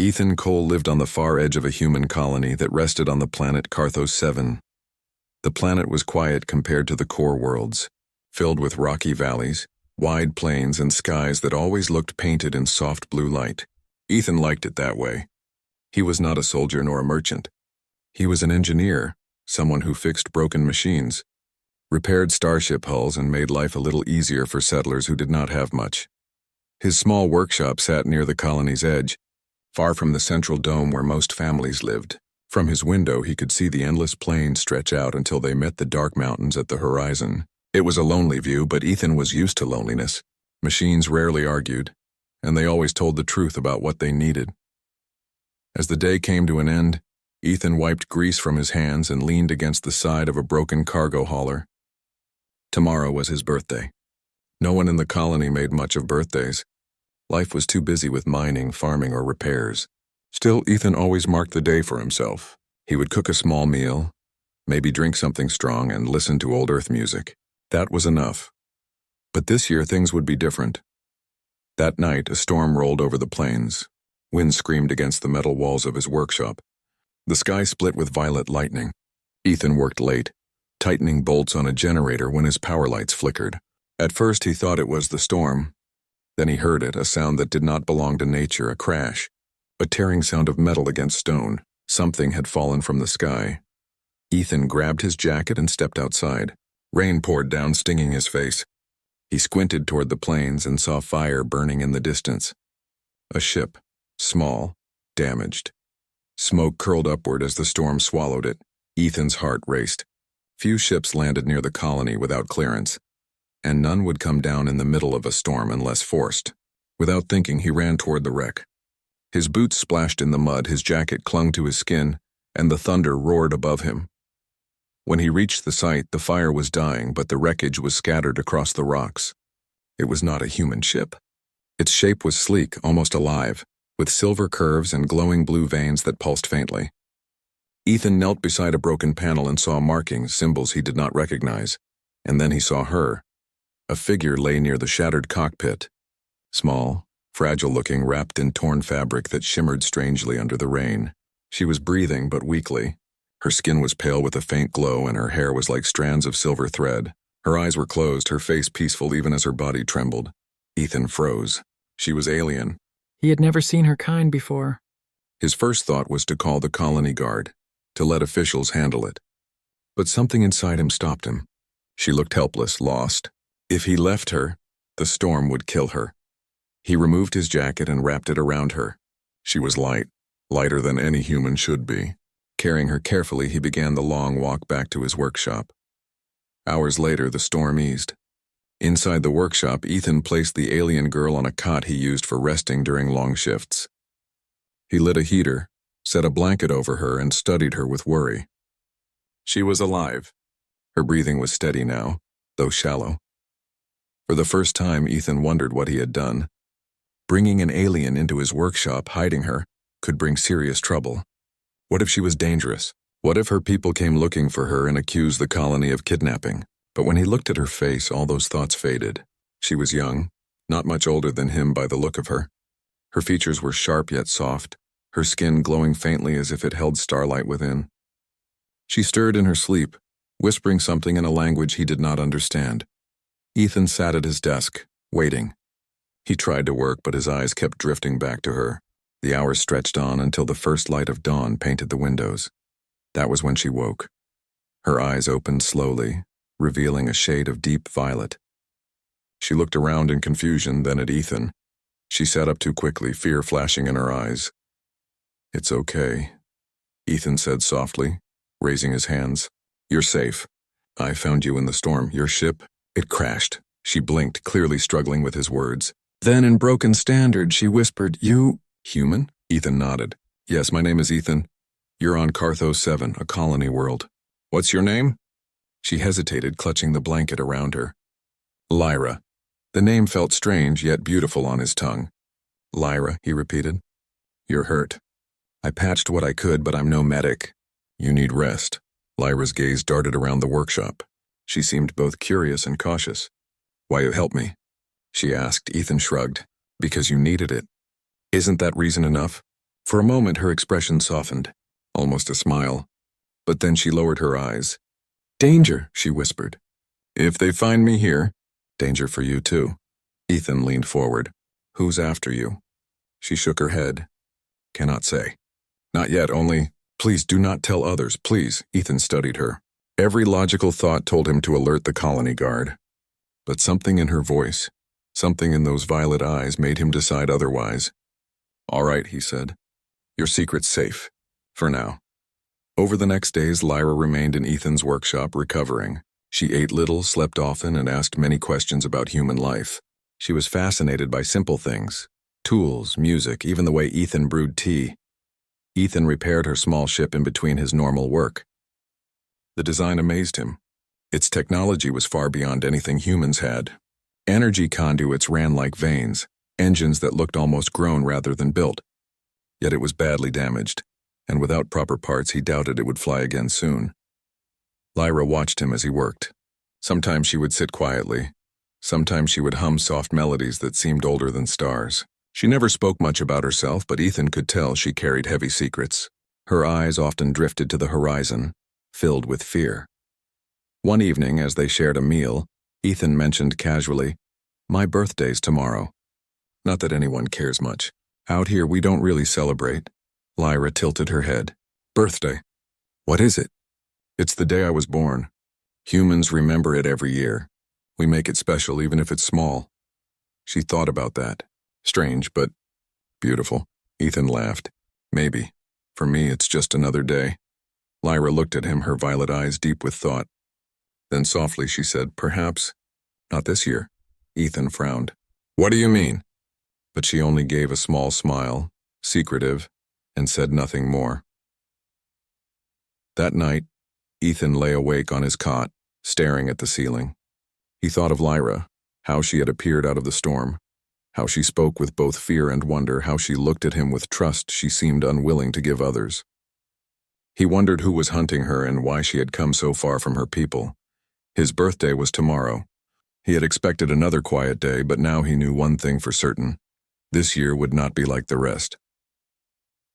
Ethan Cole lived on the far edge of a human colony that rested on the planet Carthos 7. The planet was quiet compared to the core worlds, filled with rocky valleys, wide plains, and skies that always looked painted in soft blue light. Ethan liked it that way. He was not a soldier nor a merchant. He was an engineer, someone who fixed broken machines, repaired starship hulls, and made life a little easier for settlers who did not have much. His small workshop sat near the colony's edge, far from the central dome where most families lived. From his window, he could see the endless plains stretch out until they met the dark mountains at the horizon. It was a lonely view, but Ethan was used to loneliness. Machines rarely argued, and they always told the truth about what they needed. As the day came to an end, Ethan wiped grease from his hands and leaned against the side of a broken cargo hauler. Tomorrow was his birthday. No one in the colony made much of birthdays. Life was too busy with mining, farming, or repairs. Still, Ethan always marked the day for himself. He would cook a small meal, maybe drink something strong, and listen to old Earth music. That was enough. But this year things would be different. That night, a storm rolled over the plains. Wind screamed against the metal walls of his workshop. The sky split with violet lightning. Ethan worked late, tightening bolts on a generator when his power lights flickered. At first he thought it was the storm. Then he heard it, a sound that did not belong to nature, a crash. A tearing sound of metal against stone. Something had fallen from the sky. Ethan grabbed his jacket and stepped outside. Rain poured down, stinging his face. He squinted toward the plains and saw fire burning in the distance. A ship, small, damaged. Smoke curled upward as the storm swallowed it. Ethan's heart raced. Few ships landed near the colony without clearance, and none would come down in the middle of a storm unless forced. Without thinking, he ran toward the wreck. His boots splashed in the mud, his jacket clung to his skin, and the thunder roared above him. When he reached the site, the fire was dying, but the wreckage was scattered across the rocks. It was not a human ship. Its shape was sleek, almost alive, with silver curves and glowing blue veins that pulsed faintly. Ethan knelt beside a broken panel and saw markings, symbols he did not recognize. And then he saw her. A figure lay near the shattered cockpit. Small, fragile-looking, wrapped in torn fabric that shimmered strangely under the rain. She was breathing, but weakly. Her skin was pale with a faint glow, and her hair was like strands of silver thread. Her eyes were closed, her face peaceful even as her body trembled. Ethan froze. She was alien. He had never seen her kind before. His first thought was to call the colony guard, to let officials handle it. But something inside him stopped him. She looked helpless, lost. If he left her, the storm would kill her. He removed his jacket and wrapped it around her. She was light, lighter than any human should be. Carrying her carefully, he began the long walk back to his workshop. Hours later, the storm eased. Inside the workshop, Ethan placed the alien girl on a cot he used for resting during long shifts. He lit a heater, set a blanket over her, and studied her with worry. She was alive. Her breathing was steady now, though shallow. For the first time, Ethan wondered what he had done. Bringing an alien into his workshop, hiding her, could bring serious trouble. What if she was dangerous? What if her people came looking for her and accused the colony of kidnapping? But when he looked at her face, all those thoughts faded. She was young, not much older than him by the look of her. Her features were sharp yet soft, her skin glowing faintly as if it held starlight within. She stirred in her sleep, whispering something in a language he did not understand. Ethan sat at his desk, waiting. He tried to work, but his eyes kept drifting back to her. The hours stretched on until the first light of dawn painted the windows. That was when she woke. Her eyes opened slowly, revealing a shade of deep violet. She looked around in confusion, then at Ethan. She sat up too quickly, fear flashing in her eyes. "It's okay," Ethan said softly, raising his hands. "You're safe. I found you in the storm. Your ship, it crashed." She blinked, clearly struggling with his words. Then in broken standard, she whispered, "You... human?" Ethan nodded. "Yes, my name is Ethan. You're on Carthos 7, a colony world. What's your name?" She hesitated, clutching the blanket around her. "Lyra." The name felt strange, yet beautiful on his tongue. "Lyra," he repeated. "You're hurt. I patched what I could, but I'm no medic. You need rest." Lyra's gaze darted around the workshop. She seemed both curious and cautious. "Why you help me?" she asked. Ethan shrugged. "Because you needed it." "Isn't that reason enough?" For a moment, her expression softened, almost a smile. But then she lowered her eyes. "Danger," she whispered. "If they find me here, danger for you too." Ethan leaned forward. "Who's after you?" She shook her head. "Cannot say." "Not yet, only, please do not tell others, please." Ethan studied her. Every logical thought told him to alert the colony guard. But something in her voice, something in those violet eyes made him decide otherwise. "All right," he said. "Your secret's safe. For now." Over the next days, Lyra remained in Ethan's workshop, recovering. She ate little, slept often, and asked many questions about human life. She was fascinated by simple things. Tools, music, even the way Ethan brewed tea. Ethan repaired her small ship in between his normal work. The design amazed him. Its technology was far beyond anything humans had. Energy conduits ran like veins, engines that looked almost grown rather than built. Yet it was badly damaged, and without proper parts he doubted it would fly again soon. Lyra watched him as he worked. Sometimes she would sit quietly. Sometimes she would hum soft melodies that seemed older than stars. She never spoke much about herself, but Ethan could tell she carried heavy secrets. Her eyes often drifted to the horizon, filled with fear. One evening, as they shared a meal, Ethan mentioned casually, "My birthday's tomorrow." "Not that anyone cares much. Out here we don't really celebrate." Lyra tilted her head. "Birthday? What is it?" "It's the day I was born. Humans remember it every year. We make it special even if it's small." She thought about that. Strange, but beautiful. Ethan laughed. "Maybe. For me, it's just another day." Lyra looked at him, her violet eyes deep with thought. Then softly she said, "Perhaps not this year." Ethan frowned. "What do you mean?" But she only gave a small smile, secretive, and said nothing more. That night, Ethan lay awake on his cot, staring at the ceiling. He thought of Lyra, how she had appeared out of the storm, how she spoke with both fear and wonder, how she looked at him with trust she seemed unwilling to give others. He wondered who was hunting her and why she had come so far from her people. His birthday was tomorrow. He had expected another quiet day, but now he knew one thing for certain. This year would not be like the rest.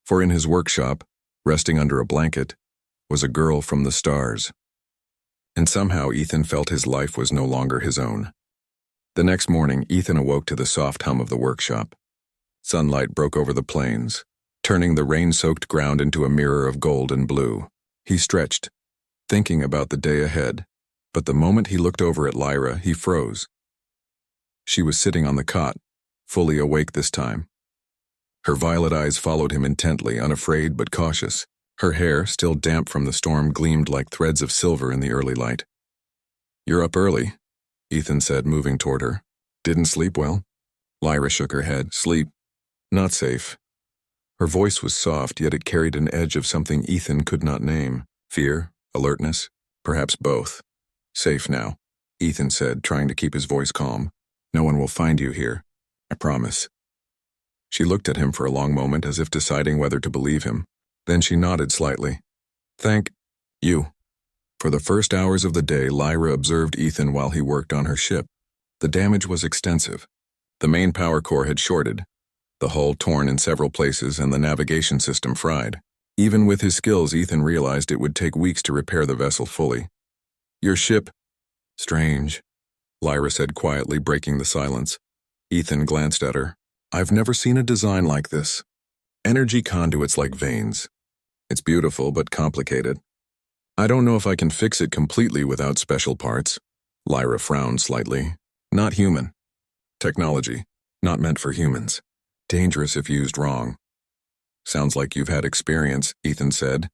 For in his workshop, resting under a blanket, was a girl from the stars. And somehow Ethan felt his life was no longer his own. The next morning, Ethan awoke to the soft hum of the workshop. Sunlight broke over the plains, turning the rain-soaked ground into a mirror of gold and blue. He stretched, thinking about the day ahead, but the moment he looked over at Lyra, he froze. She was sitting on the cot, fully awake this time. Her violet eyes followed him intently, unafraid but cautious. Her hair, still damp from the storm, gleamed like threads of silver in the early light. "You're up early," Ethan said, moving toward her. "Didn't sleep well?" Lyra shook her head. "Sleep. Not safe." Her voice was soft, yet it carried an edge of something Ethan could not name. Fear? Alertness? Perhaps both. "Safe now," Ethan said, trying to keep his voice calm. "No one will find you here. I promise." She looked at him for a long moment as if deciding whether to believe him. Then she nodded slightly. "Thank you." For the first hours of the day, Lyra observed Ethan while he worked on her ship. The damage was extensive. The main power core had shorted, the hull torn in several places, and the navigation system fried. Even with his skills, Ethan realized it would take weeks to repair the vessel fully. "Your ship?" "Strange," Lyra said quietly, breaking the silence. Ethan glanced at her. "I've never seen a design like this. Energy conduits like veins. It's beautiful but complicated. I don't know if I can fix it completely without special parts." Lyra frowned slightly. "Not human. Technology. Not meant for humans. Dangerous if used wrong." "Sounds like you've had experience," Ethan said.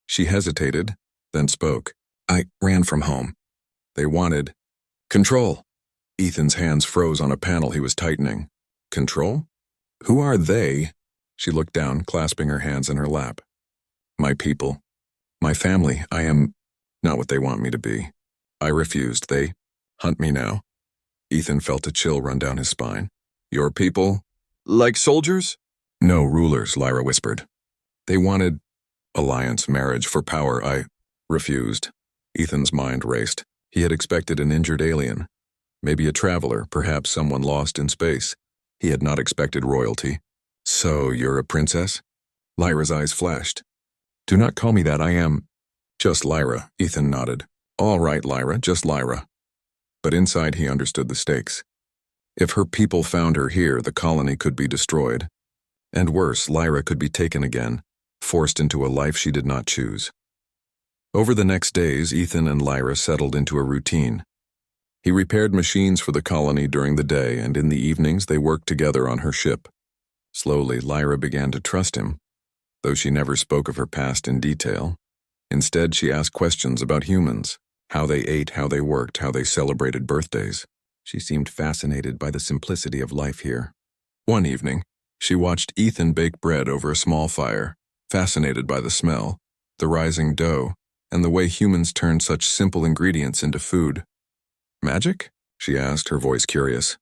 She hesitated, then spoke. "I ran from home. They wanted control." Ethan's hands froze on a panel he was tightening. "Control? Who are they?" She looked down, clasping her hands in her lap. "My people. My family. I am not what they want me to be. I refused. They hunt me now." Ethan felt a chill run down his spine. "Your people? Like soldiers?" "No, rulers," Lyra whispered. "They wanted alliance, marriage, for power. I refused." Ethan's mind raced. He had expected an injured alien. Maybe a traveler, perhaps someone lost in space. He had not expected royalty. "So you're a princess?" Lyra's eyes flashed. Do not call me that, I am. Just Lyra, Ethan nodded. All right, Lyra, just Lyra. But inside he understood the stakes. If her people found her here, the colony could be destroyed. And worse, Lyra could be taken again, forced into a life she did not choose. Over the next days, Ethan and Lyra settled into a routine. He repaired machines for the colony during the day, and in the evenings they worked together on her ship. Slowly, Lyra began to trust him, though she never spoke of her past in detail. Instead, she asked questions about humans, how they ate, how they worked, how they celebrated birthdays. She seemed fascinated by the simplicity of life here. One evening, she watched Ethan bake bread over a small fire, fascinated by the smell, the rising dough, and the way humans turned such simple ingredients into food. Magic? She asked, her voice curious.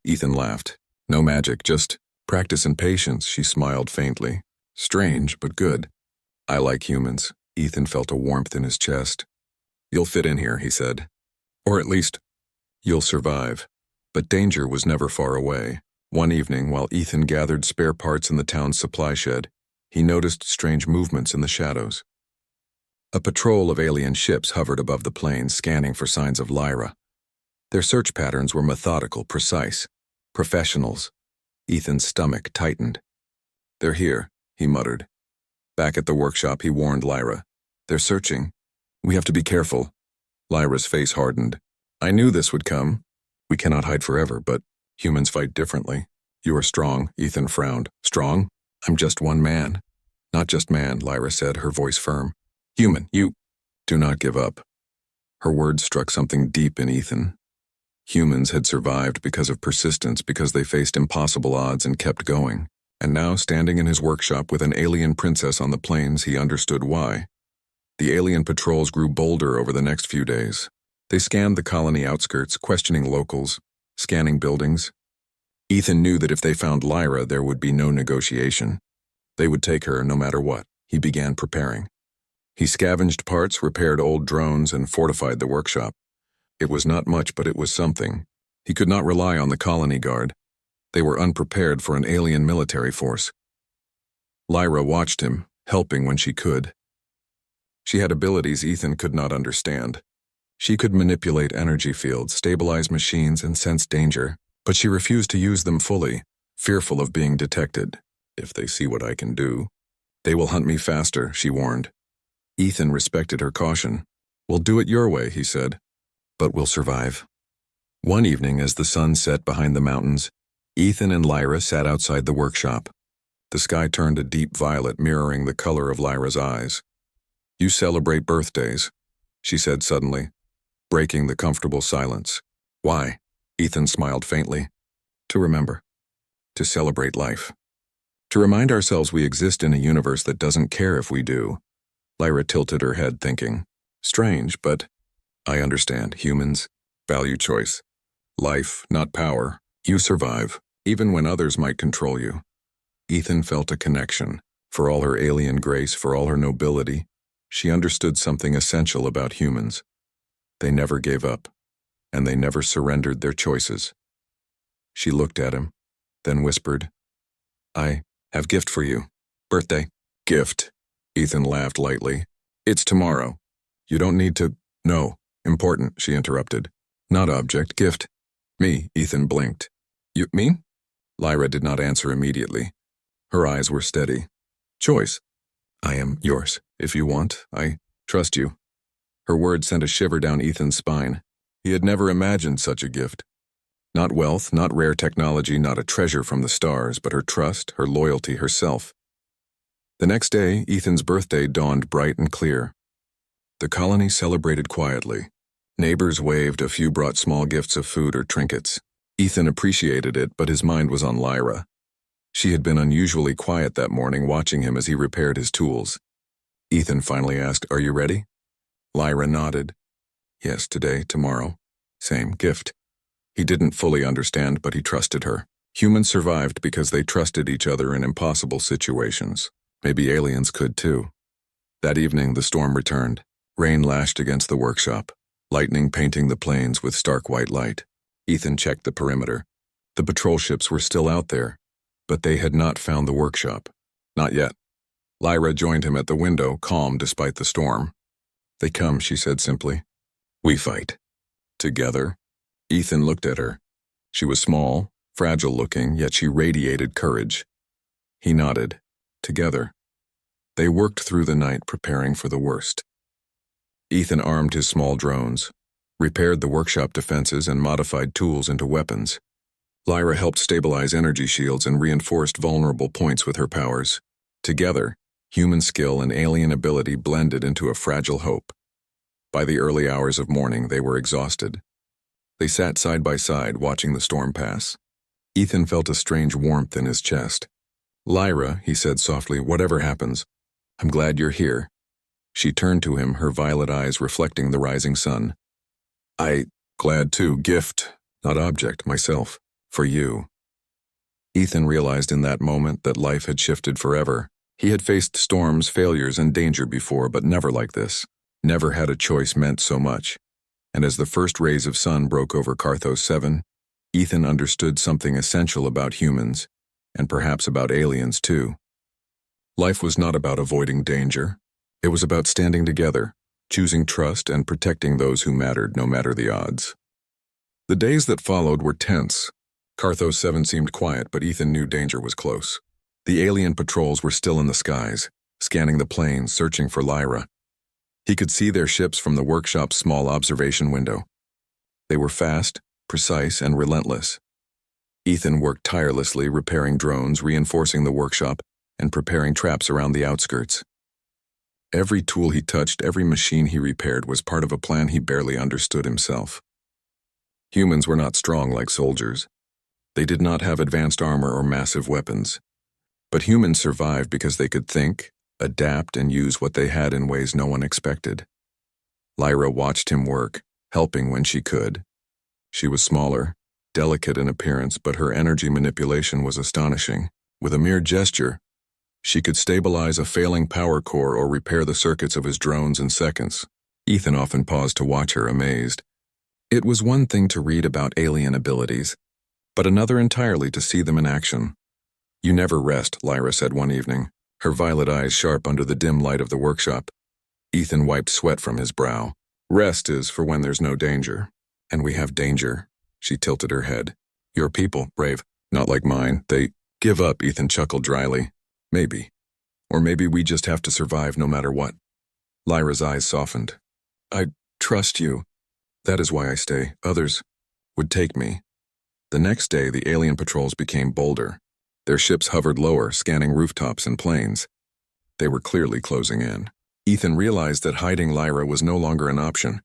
Ethan laughed. No magic, just practice and patience, she smiled faintly. Strange, but good. I like humans. Ethan felt a warmth in his chest. You'll fit in here, he said. Or at least, you'll survive. But danger was never far away. One evening, while Ethan gathered spare parts in the town's supply shed, he noticed strange movements in the shadows. A patrol of alien ships hovered above the plains, scanning for signs of Lyra. Their search patterns were methodical, precise. Professionals. Ethan's stomach tightened. They're here, he muttered. Back at the workshop, he warned Lyra. They're searching. We have to be careful. Lyra's face hardened. I knew this would come. We cannot hide forever, but humans fight differently. You are strong, Ethan frowned. Strong? I'm just one man. Not just man, Lyra said, her voice firm. Human, you. Do not give up. Her words struck something deep in Ethan. Humans had survived because of persistence, because they faced impossible odds and kept going. And now, standing in his workshop with an alien princess on the plains, he understood why. The alien patrols grew bolder over the next few days. They scanned the colony outskirts, questioning locals, scanning buildings. Ethan knew that if they found Lyra, there would be no negotiation. They would take her no matter what. He began preparing. He scavenged parts, repaired old drones, and fortified the workshop. It was not much, but it was something. He could not rely on the colony guard. They were unprepared for an alien military force. Lyra watched him, helping when she could. She had abilities Ethan could not understand. She could manipulate energy fields, stabilize machines, and sense danger, but she refused to use them fully, fearful of being detected. If they see what I can do, they will hunt me faster, she warned. Ethan respected her caution. We'll do it your way, he said, but we'll survive. One evening, as the sun set behind the mountains, Ethan and Lyra sat outside the workshop. The sky turned a deep violet, mirroring the color of Lyra's eyes. You celebrate birthdays, she said suddenly, breaking the comfortable silence. Why? Ethan smiled faintly. To remember. To celebrate life. To remind ourselves we exist in a universe that doesn't care if we do. Lyra tilted her head, thinking. Strange, but I understand. Humans value choice. Life, not power. You survive, even when others might control you. Ethan felt a connection. For all her alien grace, for all her nobility, she understood something essential about humans. They never gave up, and they never surrendered their choices. She looked at him, then whispered, I have gift for you. Birthday. Gift. Ethan laughed lightly. It's tomorrow. You don't need to. No. Important, she interrupted. Not object, gift. Me, Ethan blinked. You, me? Lyra did not answer immediately. Her eyes were steady. Choice. I am yours. If you want, I trust you. Her words sent a shiver down Ethan's spine. He had never imagined such a gift. Not wealth, not rare technology, not a treasure from the stars, but her trust, her loyalty, herself. The next day, Ethan's birthday dawned bright and clear. The colony celebrated quietly. Neighbors waved, a few brought small gifts of food or trinkets. Ethan appreciated it, but his mind was on Lyra. She had been unusually quiet that morning, watching him as he repaired his tools. Ethan finally asked, Are you ready? Lyra nodded. Yes, today, tomorrow. Same gift. He didn't fully understand, but he trusted her. Humans survived because they trusted each other in impossible situations. Maybe aliens could too. That evening, the storm returned. Rain lashed against the workshop, lightning painting the plains with stark white light. Ethan checked the perimeter. The patrol ships were still out there, but they had not found the workshop. Not yet. Lyra joined him at the window, calm despite the storm. "They come," she said simply. "We fight." "Together?" Ethan looked at her. She was small, fragile-looking, yet she radiated courage. He nodded. Together. They worked through the night, preparing for the worst. Ethan armed his small drones, repaired the workshop defenses, and modified tools into weapons. Lyra helped stabilize energy shields and reinforced vulnerable points with her powers. Together, human skill and alien ability blended into a fragile hope. By the early hours of morning, they were exhausted. They sat side by side, watching the storm pass. Ethan felt a strange warmth in his chest. "Lyra," he said softly, "whatever happens, I'm glad you're here." She turned to him, her violet eyes reflecting the rising sun. Glad too, gift, not object, myself, for you." Ethan realized in that moment that life had shifted forever. He had faced storms, failures, and danger before, but never like this. Never had a choice meant so much. And as the first rays of sun broke over Carthos 7, Ethan understood something essential about humans, and perhaps about aliens too. Life was not about avoiding danger. It was about standing together, choosing trust and protecting those who mattered no matter the odds. The days that followed were tense. Carthos 7 seemed quiet, but Ethan knew danger was close. The alien patrols were still in the skies, scanning the plains, searching for Lyra. He could see their ships from the workshop's small observation window. They were fast, precise, and relentless. Ethan worked tirelessly, repairing drones, reinforcing the workshop, and preparing traps around the outskirts. Every tool he touched, every machine he repaired was part of a plan he barely understood himself. Humans were not strong like soldiers. They did not have advanced armor or massive weapons. But humans survived because they could think, adapt, and use what they had in ways no one expected. Lyra watched him work, helping when she could. She was smaller, delicate in appearance, but her energy manipulation was astonishing. With a mere gesture, she could stabilize a failing power core or repair the circuits of his drones in seconds. Ethan often paused to watch her, amazed. It was one thing to read about alien abilities, but another entirely to see them in action. "You never rest," Lyra said one evening, her violet eyes sharp under the dim light of the workshop. Ethan wiped sweat from his brow. "Rest is for when there's no danger. And we have danger." She tilted her head. "Your people, brave. Not like mine. They..." "Give up," Ethan chuckled dryly. "Maybe. Or maybe we just have to survive no matter what." Lyra's eyes softened. "I trust you. That is why I stay. Others would take me." The next day, the alien patrols became bolder. Their ships hovered lower, scanning rooftops and plains. They were clearly closing in. Ethan realized that hiding Lyra was no longer an option.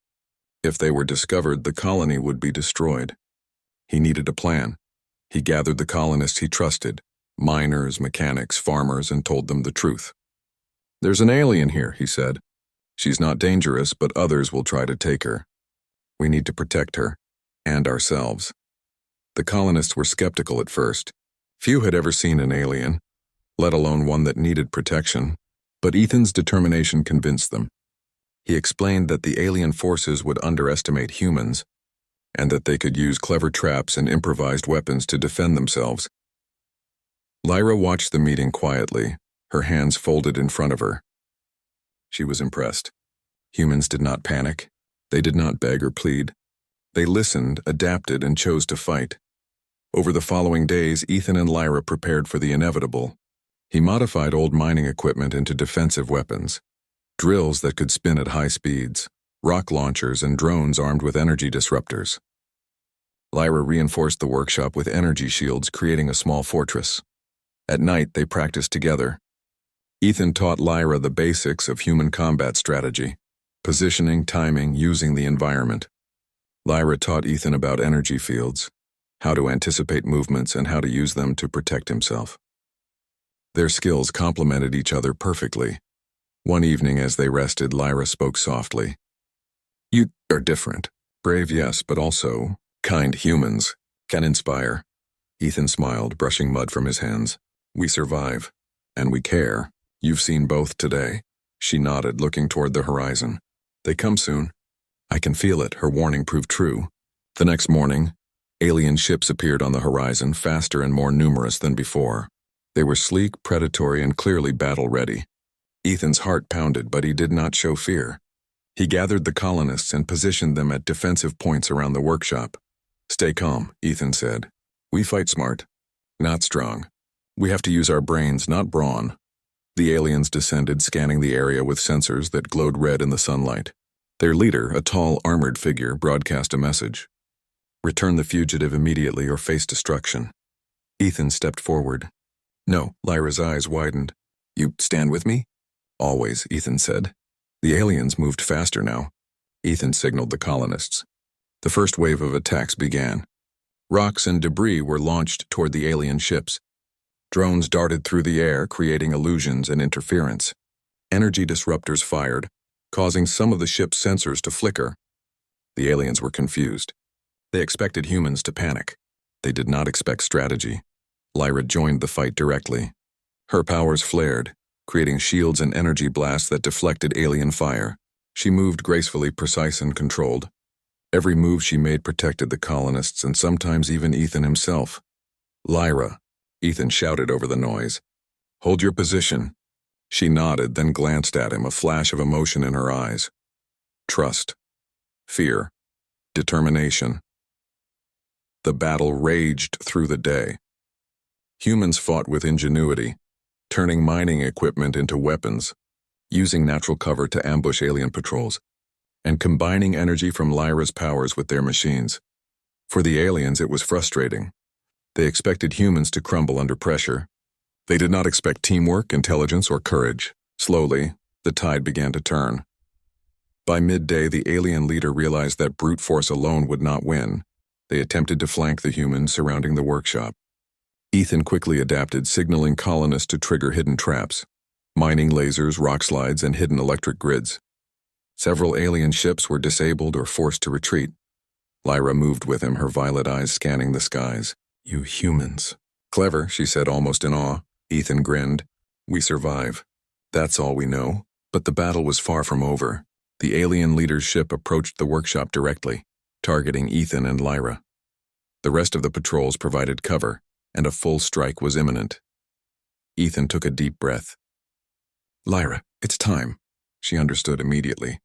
If they were discovered, the colony would be destroyed. He needed a plan. He gathered the colonists he trusted, miners, mechanics, farmers, and told them the truth. "There's an alien here," he said. "She's not dangerous, but others will try to take her. We need to protect her, and ourselves." The colonists were skeptical at first. Few had ever seen an alien, let alone one that needed protection, but Ethan's determination convinced them. He explained that the alien forces would underestimate humans, and that they could use clever traps and improvised weapons to defend themselves. Lyra watched the meeting quietly, her hands folded in front of her. She was impressed. Humans did not panic. They did not beg or plead. They listened, adapted, and chose to fight. Over the following days, Ethan and Lyra prepared for the inevitable. He modified old mining equipment into defensive weapons, drills that could spin at high speeds, rock launchers, and drones armed with energy disruptors. Lyra reinforced the workshop with energy shields, creating a small fortress. At night, they practiced together. Ethan taught Lyra the basics of human combat strategy: positioning, timing, using the environment. Lyra taught Ethan about energy fields, how to anticipate movements, and how to use them to protect himself. Their skills complemented each other perfectly. One evening as they rested, Lyra spoke softly. "You are different. Brave, yes, but also kind. Humans can inspire." Ethan smiled, brushing mud from his hands. "We survive, and we care. You've seen both today." She nodded, looking toward the horizon. "They come soon." "I can feel it." Her warning proved true. The next morning, alien ships appeared on the horizon, faster and more numerous than before. They were sleek, predatory, and clearly battle-ready. Ethan's heart pounded, but he did not show fear. He gathered the colonists and positioned them at defensive points around the workshop. "Stay calm," Ethan said. "We fight smart, not strong. We have to use our brains, not brawn." The aliens descended, scanning the area with sensors that glowed red in the sunlight. Their leader, a tall, armored figure, broadcast a message. "Return the fugitive immediately or face destruction." Ethan stepped forward. "No," Lyra's eyes widened. "You stand with me?" "Always," Ethan said. The aliens moved faster now. Ethan signaled the colonists. The first wave of attacks began. Rocks and debris were launched toward the alien ships. Drones darted through the air, creating illusions and interference. Energy disruptors fired, causing some of the ship's sensors to flicker. The aliens were confused. They expected humans to panic. They did not expect strategy. Lyra joined the fight directly. Her powers flared, creating shields and energy blasts that deflected alien fire. She moved gracefully, precise and controlled. Every move she made protected the colonists and sometimes even Ethan himself. "Lyra," Ethan shouted over the noise. "Hold your position." She nodded, then glanced at him, a flash of emotion in her eyes. Trust. Fear. Determination. The battle raged through the day. Humans fought with ingenuity, turning mining equipment into weapons, using natural cover to ambush alien patrols, and combining energy from Lyra's powers with their machines. For the aliens, it was frustrating. They expected humans to crumble under pressure. They did not expect teamwork, intelligence, or courage. Slowly, the tide began to turn. By midday, the alien leader realized that brute force alone would not win. They attempted to flank the humans surrounding the workshop. Ethan quickly adapted, signaling colonists to trigger hidden traps, mining lasers, rock slides, and hidden electric grids. Several alien ships were disabled or forced to retreat. Lyra moved with him, her violet eyes scanning the skies. "You humans." "Clever," she said, almost in awe. Ethan grinned. "We survive. That's all we know." But the battle was far from over. The alien leader's ship approached the workshop directly, targeting Ethan and Lyra. The rest of the patrols provided cover, and a full strike was imminent. Ethan took a deep breath. "Lyra, it's time." She understood immediately.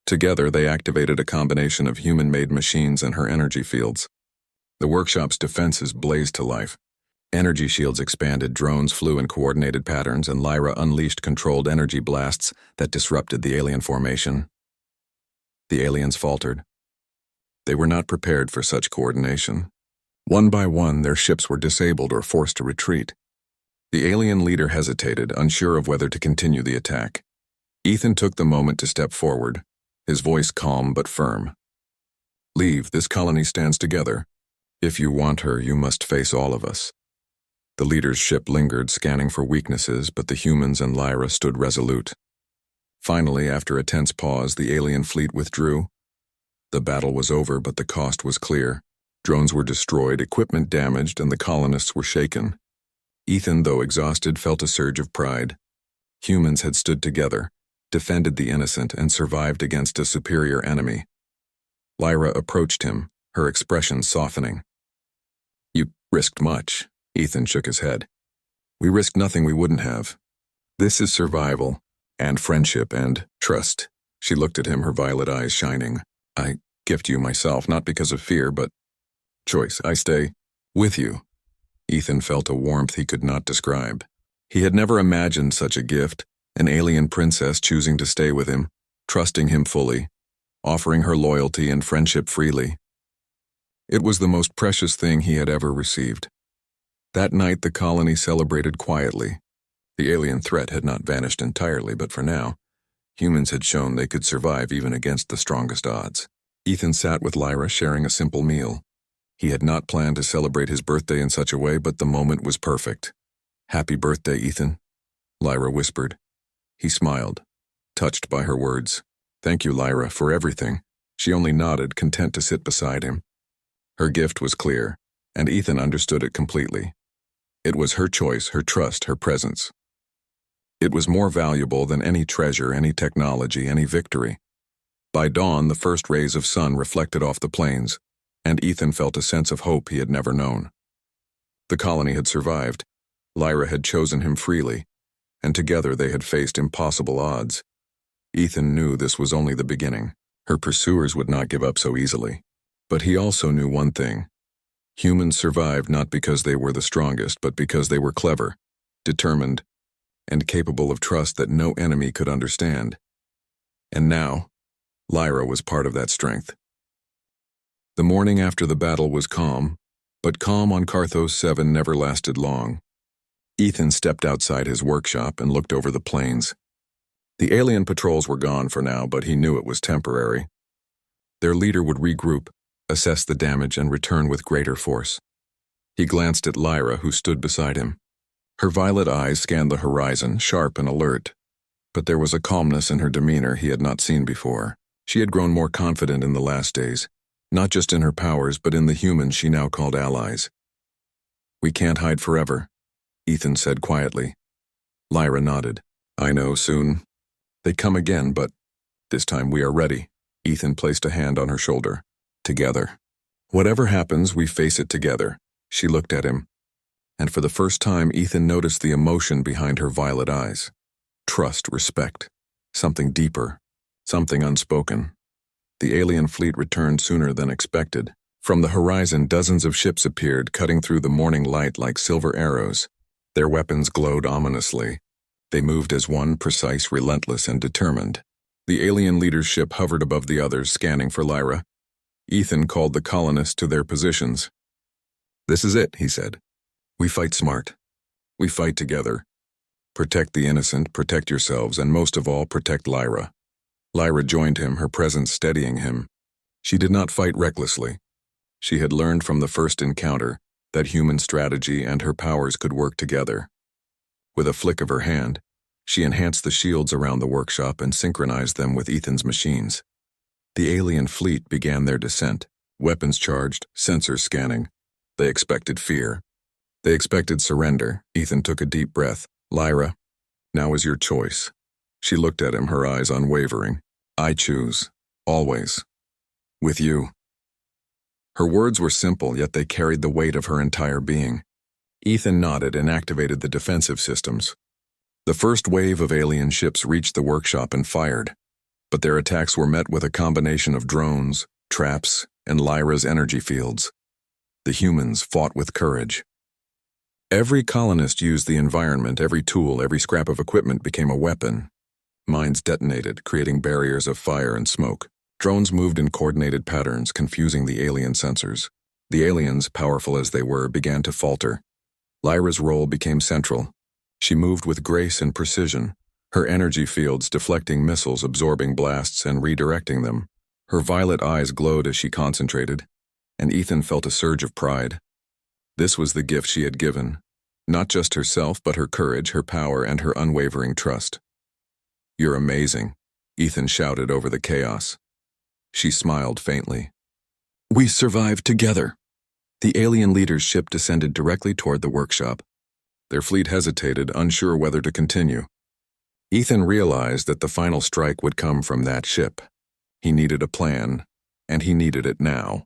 Together, they activated a combination of human-made machines and her energy fields. The workshop's defenses blazed to life. Energy shields expanded, drones flew in coordinated patterns, and Lyra unleashed controlled energy blasts that disrupted the alien formation. The aliens faltered. They were not prepared for such coordination. One by one, their ships were disabled or forced to retreat. The alien leader hesitated, unsure of whether to continue the attack. Ethan took the moment to step forward, his voice calm but firm. "Leave, this colony stands together. If you want her, you must face all of us." The leader's ship lingered, scanning for weaknesses, but the humans and Lyra stood resolute. Finally, after a tense pause, the alien fleet withdrew. The battle was over, but the cost was clear. Drones were destroyed, equipment damaged, and the colonists were shaken. Ethan, though exhausted, felt a surge of pride. Humans had stood together, defended the innocent, and survived against a superior enemy. Lyra approached him, her expression softening. "You risked much." Ethan shook his head. "We risked nothing we wouldn't have. This is survival, and friendship, and trust." She looked at him, her violet eyes shining. "I gift you myself, not because of fear, but choice. I stay with you." Ethan felt a warmth he could not describe. He had never imagined such a gift, an alien princess choosing to stay with him, trusting him fully, offering her loyalty and friendship freely. It was the most precious thing he had ever received. That night, the colony celebrated quietly. The alien threat had not vanished entirely, but for now, humans had shown they could survive even against the strongest odds. Ethan sat with Lyra, sharing a simple meal. He had not planned to celebrate his birthday in such a way, but the moment was perfect. "Happy birthday, Ethan," Lyra whispered. He smiled, touched by her words. "Thank you, Lyra, for everything." She only nodded, content to sit beside him. Her gift was clear, and Ethan understood it completely. It was her choice, her trust, her presence. It was more valuable than any treasure, any technology, any victory. By dawn, the first rays of sun reflected off the plains, and Ethan felt a sense of hope he had never known. The colony had survived. Lyra had chosen him freely, and together they had faced impossible odds. Ethan knew this was only the beginning. Her pursuers would not give up so easily. But he also knew one thing. Humans survived not because they were the strongest, but because they were clever, determined, and capable of trust that no enemy could understand. And now, Lyra was part of that strength. The morning after the battle was calm, but calm on Carthos 7 never lasted long. Ethan stepped outside his workshop and looked over the plains. The alien patrols were gone for now, but he knew it was temporary. Their leader would regroup, assess the damage, and return with greater force. He glanced at Lyra, who stood beside him. Her violet eyes scanned the horizon, sharp and alert. But there was a calmness in her demeanor he had not seen before. She had grown more confident in the last days, not just in her powers, but in the humans she now called allies. "We can't hide forever," Ethan said quietly. Lyra nodded. "I know, soon. They come again, but this time we are ready." Ethan placed a hand on her shoulder. "Together. Whatever happens, we face it together." She looked at him, and for the first time Ethan noticed the emotion behind her violet eyes. Trust, respect, something deeper, something unspoken. The alien fleet returned sooner than expected. From the horizon, dozens of ships appeared, cutting through the morning light like silver arrows. Their weapons glowed ominously. They moved as one, precise, relentless, and determined. The alien leader's ship hovered above the others, scanning for Lyra. Ethan called the colonists to their positions. "This is it," he said. "We fight smart. We fight together. Protect the innocent, protect yourselves, and most of all, protect Lyra." Lyra joined him, her presence steadying him. She did not fight recklessly. She had learned from the first encounter that human strategy and her powers could work together. With a flick of her hand, she enhanced the shields around the workshop and synchronized them with Ethan's machines. The alien fleet began their descent, weapons charged, sensors scanning. They expected fear. They expected surrender. Ethan took a deep breath. "Lyra, now is your choice." She looked at him, her eyes unwavering. "I choose. Always. With you." Her words were simple, yet they carried the weight of her entire being. Ethan nodded and activated the defensive systems. The first wave of alien ships reached the workshop and fired, but their attacks were met with a combination of drones, traps, and Lyra's energy fields. The humans fought with courage. Every colonist used the environment, every tool, every scrap of equipment became a weapon. Mines detonated, creating barriers of fire and smoke. Drones moved in coordinated patterns, confusing the alien sensors. The aliens, powerful as they were, began to falter. Lyra's role became central. She moved with grace and precision, her energy fields deflecting missiles, absorbing blasts, and redirecting them. Her violet eyes glowed as she concentrated, and Ethan felt a surge of pride. This was the gift she had given, not just herself, but her courage, her power, and her unwavering trust. "You're amazing," Ethan shouted over the chaos. She smiled faintly. "We survived together." The alien leader's ship descended directly toward the workshop. Their fleet hesitated, unsure whether to continue. Ethan realized that the final strike would come from that ship. He needed a plan, and he needed it now.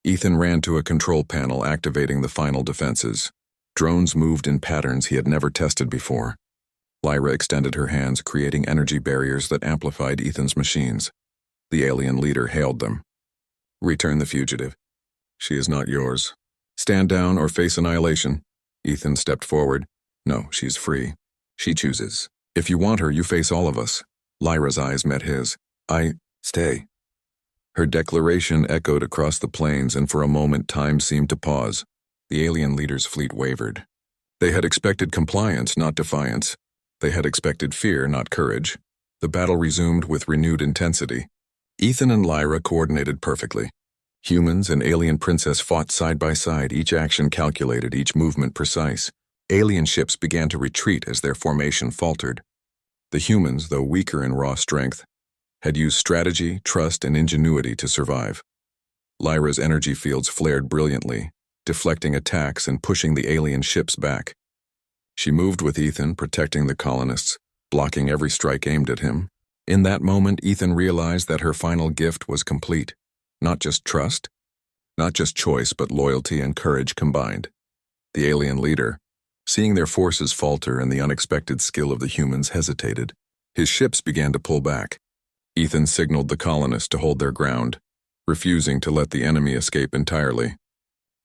Ethan ran to a control panel, activating the final defenses. Drones moved in patterns he had never tested before. Lyra extended her hands, creating energy barriers that amplified Ethan's machines. The alien leader hailed them. "Return the fugitive. She is not yours. Stand down or face annihilation." Ethan stepped forward. "No, she's free. She chooses. If you want her, you face all of us." Lyra's eyes met his. Stay." Her declaration echoed across the plains, and for a moment time seemed to pause. The alien leader's fleet wavered. They had expected compliance, not defiance. They had expected fear, not courage. The battle resumed with renewed intensity. Ethan and Lyra coordinated perfectly. Humans and alien princess fought side by side, each action calculated, each movement precise. Alien ships began to retreat as their formation faltered. The humans, though weaker in raw strength, had used strategy, trust, and ingenuity to survive. Lyra's energy fields flared brilliantly, deflecting attacks and pushing the alien ships back. She moved with Ethan, protecting the colonists, blocking every strike aimed at him. In that moment, Ethan realized that her final gift was complete. Not just trust, not just choice, but loyalty and courage combined. The alien leader, Seeing their forces falter and the unexpected skill of the humans hesitated, his ships began to pull back. Ethan signaled the colonists to hold their ground, refusing to let the enemy escape entirely.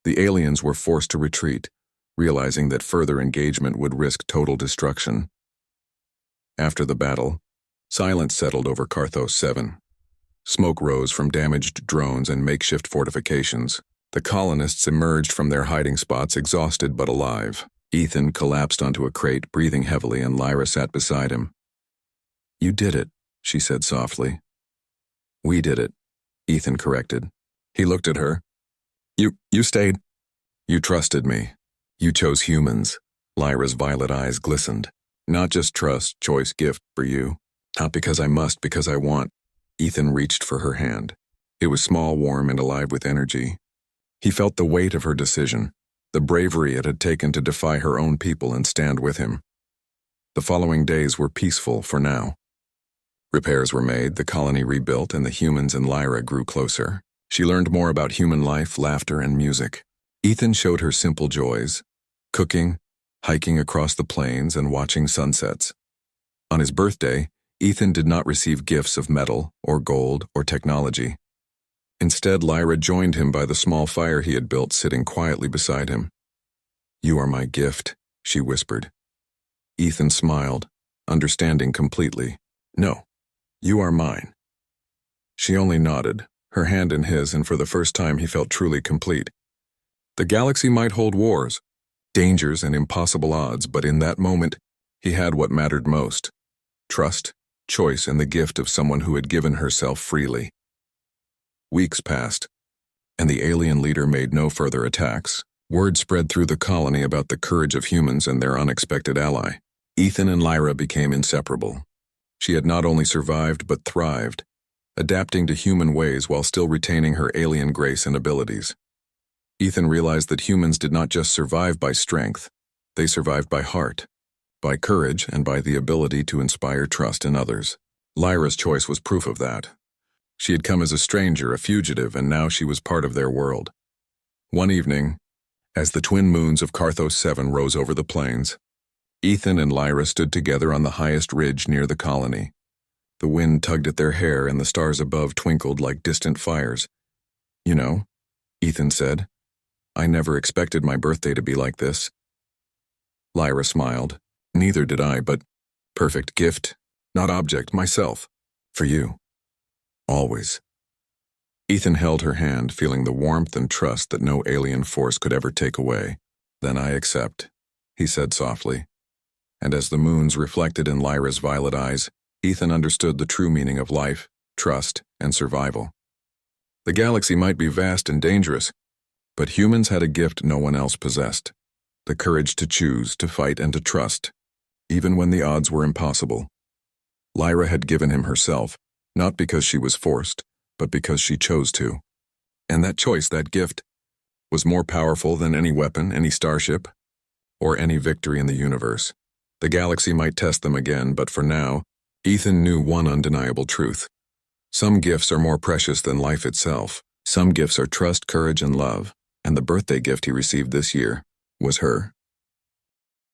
The aliens were forced to retreat, realizing that further engagement would risk total destruction. After the battle, silence settled over Carthos 7. Smoke rose from damaged drones and makeshift fortifications. The colonists emerged from their hiding spots exhausted but alive. Ethan collapsed onto a crate, breathing heavily, and Lyra sat beside him. "You did it," she said softly. "We did it," Ethan corrected. He looked at her. You stayed. You trusted me. You chose humans." Lyra's violet eyes glistened. "Not just trust, choice, gift for you. Not because I must, because I want." Ethan reached for her hand. It was small, warm, and alive with energy. He felt the weight of her decision, the bravery it had taken to defy her own people and stand with him. The following days were peaceful for now. Repairs were made, the colony rebuilt, and the humans and Lyra grew closer. She learned more about human life, laughter, and music. Ethan showed her simple joys: cooking, hiking across the plains, and watching sunsets. On his birthday, Ethan did not receive gifts of metal or gold or technology. Instead, Lyra joined him by the small fire he had built, sitting quietly beside him. "You are my gift," she whispered. Ethan smiled, understanding completely. "No, you are mine." She only nodded, her hand in his, and for the first time he felt truly complete. The galaxy might hold wars, dangers, and impossible odds, but in that moment, he had what mattered most: trust, choice, and the gift of someone who had given herself freely. Weeks passed, and the alien leader made no further attacks. Word spread through the colony about the courage of humans and their unexpected ally. Ethan and Lyra became inseparable. She had not only survived but thrived, adapting to human ways while still retaining her alien grace and abilities. Ethan realized that humans did not just survive by strength, they survived by heart, by courage, and by the ability to inspire trust in others. Lyra's choice was proof of that. She had come as a stranger, a fugitive, and now she was part of their world. One evening, as the twin moons of Carthos 7 rose over the plains, Ethan and Lyra stood together on the highest ridge near the colony. The wind tugged at their hair and the stars above twinkled like distant fires. "You know," Ethan said, "I never expected my birthday to be like this." Lyra smiled. "Neither did I, but perfect gift, not object, myself, for you. Always." Ethan held her hand, feeling the warmth and trust that no alien force could ever take away. "Then I accept," he said softly. And as the moons reflected in Lyra's violet eyes, Ethan understood the true meaning of life, trust, and survival. The galaxy might be vast and dangerous, but humans had a gift no one else possessed: the courage to choose, to fight, and to trust, even when the odds were impossible. Lyra had given him herself, not because she was forced, but because she chose to. And that choice, that gift, was more powerful than any weapon, any starship, or any victory in the universe. The galaxy might test them again, but for now, Ethan knew one undeniable truth. Some gifts are more precious than life itself. Some gifts are trust, courage, and love, and the birthday gift he received this year was her.